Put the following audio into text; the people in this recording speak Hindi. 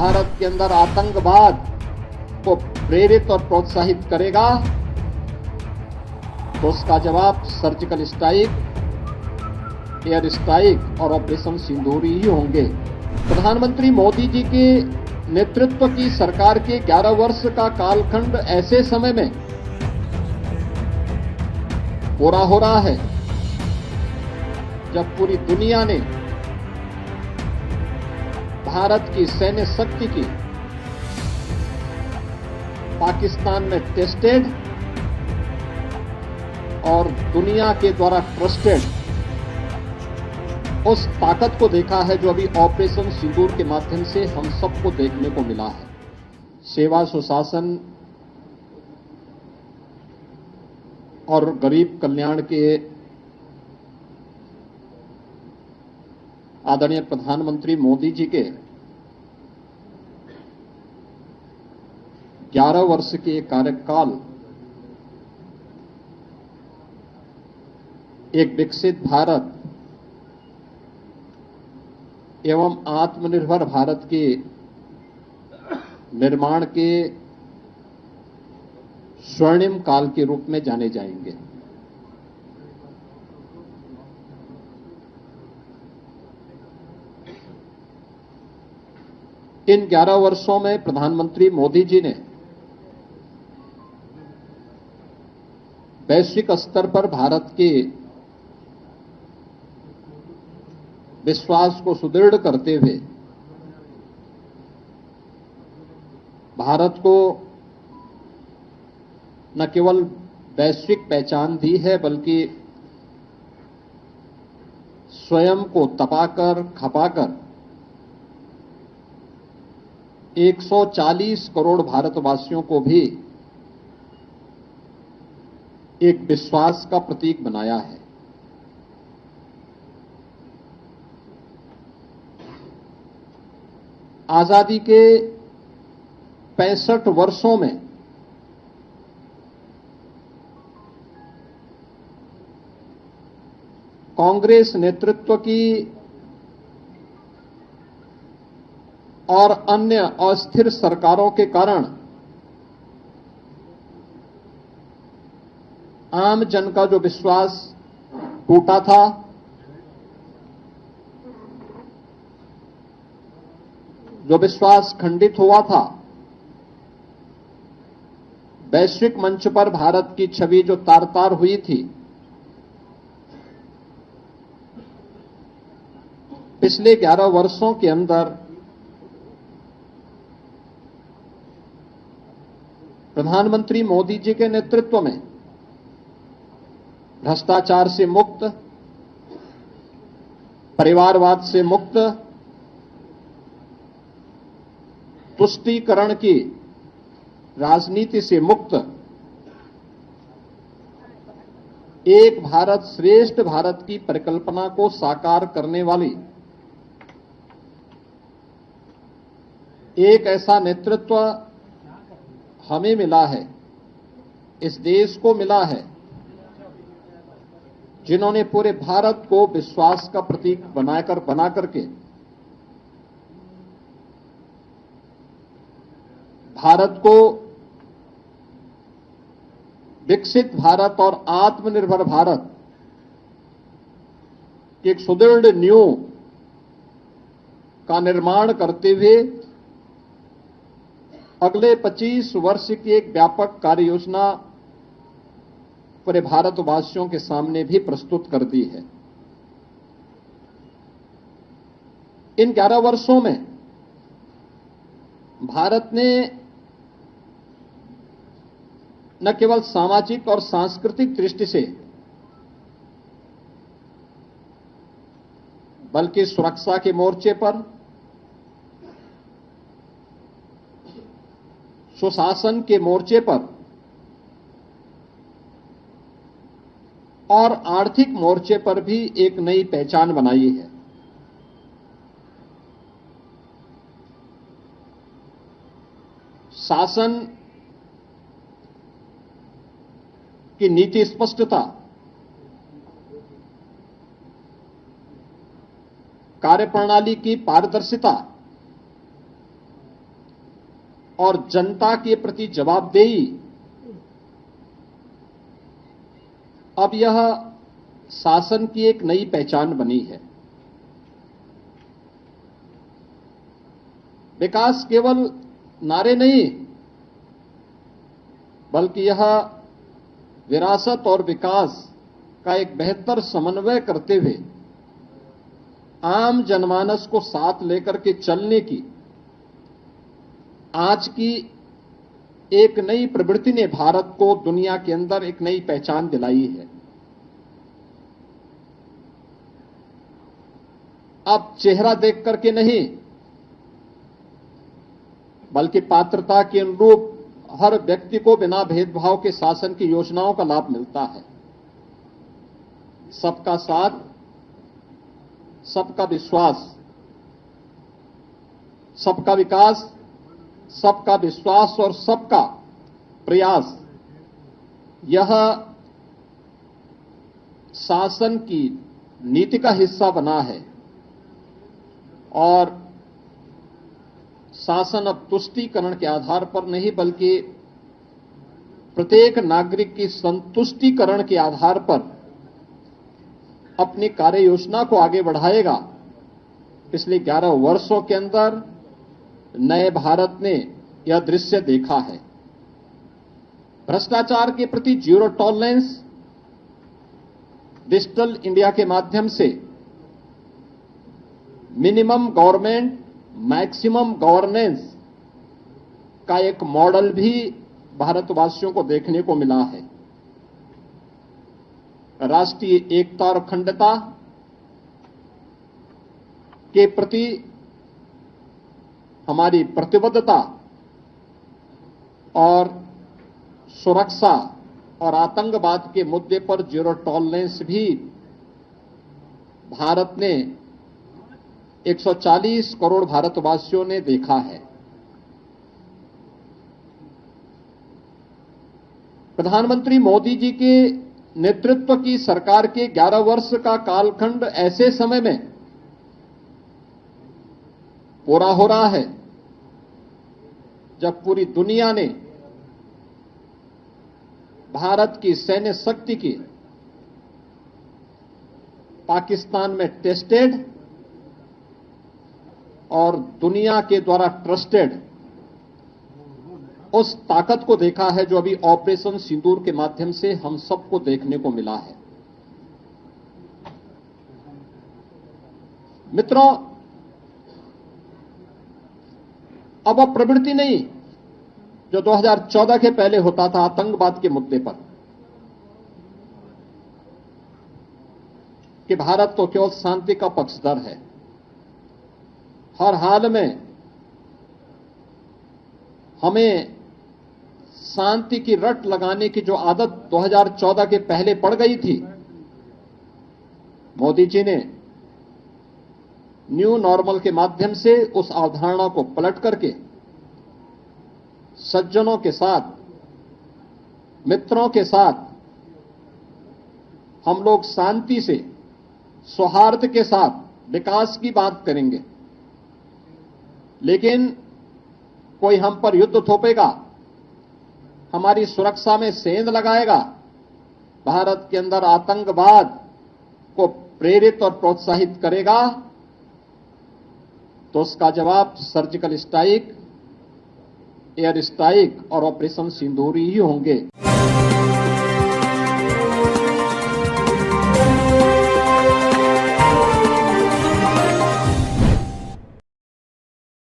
भारत के अंदर आतंकवाद को प्रेरित और प्रोत्साहित करेगा तो उसका जवाब सर्जिकल स्ट्राइक, एयर स्ट्राइक और ऑपरेशन सिंदूर ही होंगे। प्रधानमंत्री मोदी जी के नेतृत्व की सरकार के 11 वर्ष का कालखंड ऐसे समय में पूरा हो रहा है जब पूरी दुनिया ने भारत की सैन्य शक्ति की पाकिस्तान में टेस्टेड और दुनिया के द्वारा ट्रस्टेड उस ताकत को देखा है जो अभी ऑपरेशन सिंदूर के माध्यम से हम सबको देखने को मिला है। सेवा, सुशासन और गरीब कल्याण के आदरणीय प्रधानमंत्री मोदी जी के 11 वर्ष के कार्यकाल एक विकसित भारत एवं आत्मनिर्भर भारत के निर्माण के स्वर्णिम काल के रूप में जाने जाएंगे। इन 11 वर्षों में प्रधानमंत्री मोदी जी ने वैश्विक स्तर पर भारत के विश्वास को सुदृढ़ करते हुए भारत को न केवल वैश्विक पहचान दी है बल्कि स्वयं को तपाकर खपाकर 140 करोड़ भारतवासियों को भी एक विश्वास का प्रतीक बनाया है। आजादी के 65 वर्षों में कांग्रेस नेतृत्व की और अन्य अस्थिर सरकारों के कारण आम जन का जो विश्वास टूटा था, जो विश्वास खंडित हुआ था, वैश्विक मंच पर भारत की छवि जो तार-तार हुई थी, पिछले 11 वर्षों के अंदर प्रधानमंत्री मोदी जी के नेतृत्व में भ्रष्टाचार से मुक्त, परिवारवाद से मुक्त, तुष्टीकरण की राजनीति से मुक्त एक भारत श्रेष्ठ भारत की परिकल्पना को साकार करने वाली एक ऐसा नेतृत्व हमें मिला है, इस देश को मिला है, जिन्होंने पूरे भारत को विश्वास का प्रतीक बना करके भारत को विकसित भारत और आत्मनिर्भर भारत की एक सुदृढ़ नींव का निर्माण करते हुए अगले 25 वर्ष की एक व्यापक कार्य योजना पूरे भारतवासियों के सामने भी प्रस्तुत कर दी है। इन 11 वर्षों में भारत ने न केवल सामाजिक और सांस्कृतिक दृष्टि से बल्कि सुरक्षा के मोर्चे पर, सुशासन के मोर्चे पर और आर्थिक मोर्चे पर भी एक नई पहचान बनाई है। शासन की नीति स्पष्टता, कार्यप्रणाली की पारदर्शिता और जनता के प्रति जवाबदेही अब यह शासन की एक नई पहचान बनी है। विकास केवल नारे नहीं, बल्कि यह विरासत और विकास का एक बेहतर समन्वय करते हुए आम जनमानस को साथ लेकर के चलने की आज की एक नई प्रवृत्ति ने भारत को दुनिया के अंदर एक नई पहचान दिलाई है। अब चेहरा देख करके नहीं, बल्कि पात्रता के अनुरूप हर व्यक्ति को बिना भेदभाव के शासन की योजनाओं का लाभ मिलता है। सबका साथ, सबका विश्वास, सबका विकास, सबका विश्वास और सबका प्रयास, यह शासन की नीति का हिस्सा बना है। और शासन अब तुष्टीकरण के आधार पर नहीं, बल्कि प्रत्येक नागरिक की संतुष्टिकरण के आधार पर अपनी कार्य योजना को आगे बढ़ाएगा। पिछले 11 वर्षों के अंदर नए भारत ने यह दृश्य देखा है। भ्रष्टाचार के प्रति जीरो टॉलरेंस, डिजिटल इंडिया के माध्यम से मिनिमम गवर्नमेंट मैक्सिमम गवर्नेंस का एक मॉडल भी भारतवासियों को देखने को मिला है। राष्ट्रीय एकता और अखंडता के प्रति हमारी प्रतिबद्धता और सुरक्षा और आतंकवाद के मुद्दे पर जीरो टॉलरेंस भी भारत ने 140 करोड़ भारतवासियों ने देखा है। प्रधानमंत्री मोदी जी के नेतृत्व की सरकार के 11 वर्ष का कालखंड ऐसे समय में पूरा हो रहा है जब पूरी दुनिया ने भारत की सैन्य शक्ति की पाकिस्तान में टेस्टेड और दुनिया के द्वारा ट्रस्टेड उस ताकत को देखा है जो अभी ऑपरेशन सिंदूर के माध्यम से हम सबको देखने को मिला है। मित्रों, अब वह प्रवृत्ति नहीं जो 2014 के पहले होता था आतंकवाद के मुद्दे पर, कि भारत तो केवल शांति का पक्षधर है, हर हाल में हमें शांति की रट लगाने की जो आदत 2014 के पहले पड़ गई थी, मोदी जी ने न्यू नॉर्मल के माध्यम से उस अवधारणा को पलट करके सज्जनों के साथ, मित्रों के साथ हम लोग शांति से, सौहार्द के साथ विकास की बात करेंगे। लेकिन कोई हम पर युद्ध थोपेगा, हमारी सुरक्षा में सेंध लगाएगा, भारत के अंदर आतंकवाद को प्रेरित और प्रोत्साहित करेगा, तो उसका जवाब सर्जिकल स्ट्राइक, एयर स्ट्राइक और ऑपरेशन सिंदूर ही होंगे।